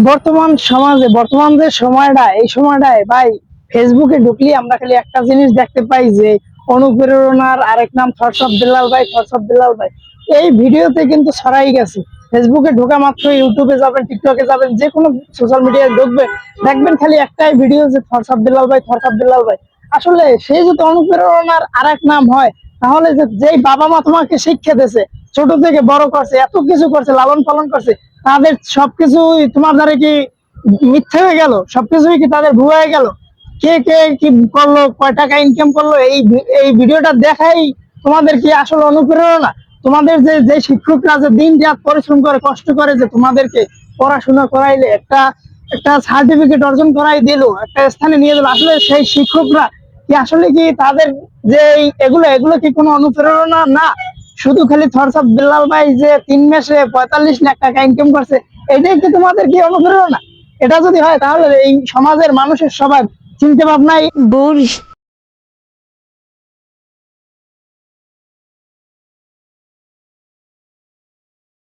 বর্তমান সমাজে বর্তমান যে সময়টা, এই সময়টায় ভাই ফেসবুকে ঢুকলে আমরা খালি একটা জিনিস দেখতে পাই যে অনুপ্রেরণার আরেক নাম থটস অফ বেলাল ভাই, থটস অফ বেলাল ভাই। এই ভিডিওতে কিন্তু ছড়াই গেছে। ফেসবুকে ঢোকা মাত্র, ইউটিউবে যাবেন, টিকটকে যাবেন, যে কোনো সোশ্যাল মিডিয়ায় ঢুকবেন, দেখবেন খালি একটাই ভিডিও যে থটস অফ বেলাল ভাই, থটস অফ বেলাল ভাই। আসলে সেই যদি অনুপ্রেরণার আরেক নাম হয়, তাহলে যেই বাবা মা তোমাকে শিক্ষা দিয়েছে, ছোট থেকে বড় করছে, এত কিছু করছে, লালন পালন করছে, তাদের সবকিছুই তোমার দ্বারা কি মিথ্যে হয়ে গেল? সবকিছুই কি তাদের ভুয়া হয়ে গেল? কে কে কি করলো, কয় টাকা ইনকাম করলো, এই ভিডিওটা দেখাই তোমাদের কি আসলে অনুপ্রেরণা? তোমাদের যে যে শিক্ষকরা যে দিন রাত পরিশ্রম করে, কষ্ট করে, যে তোমাদেরকে পড়াশোনা করাইলে, একটা একটা সার্টিফিকেট অর্জন করাই দিল, একটা স্থানে নিয়ে দিল, আসলে সেই শিক্ষকরা কি আসলে কি তাদের যে এগুলো এগুলো কি কোনো অনুপ্রেরণা না? শুধু খালি থটস অফ বিল্লাল ভাই যে 3 মাসে 45 লাখ টাকা ইনকাম করছে, এটাই কি তোমাদের কি অনুপ্রেরণা? এটা যদি হয়, তাহলে এই সমাজের মানুষের সবাই চিন্তা ভাবনায় বলিস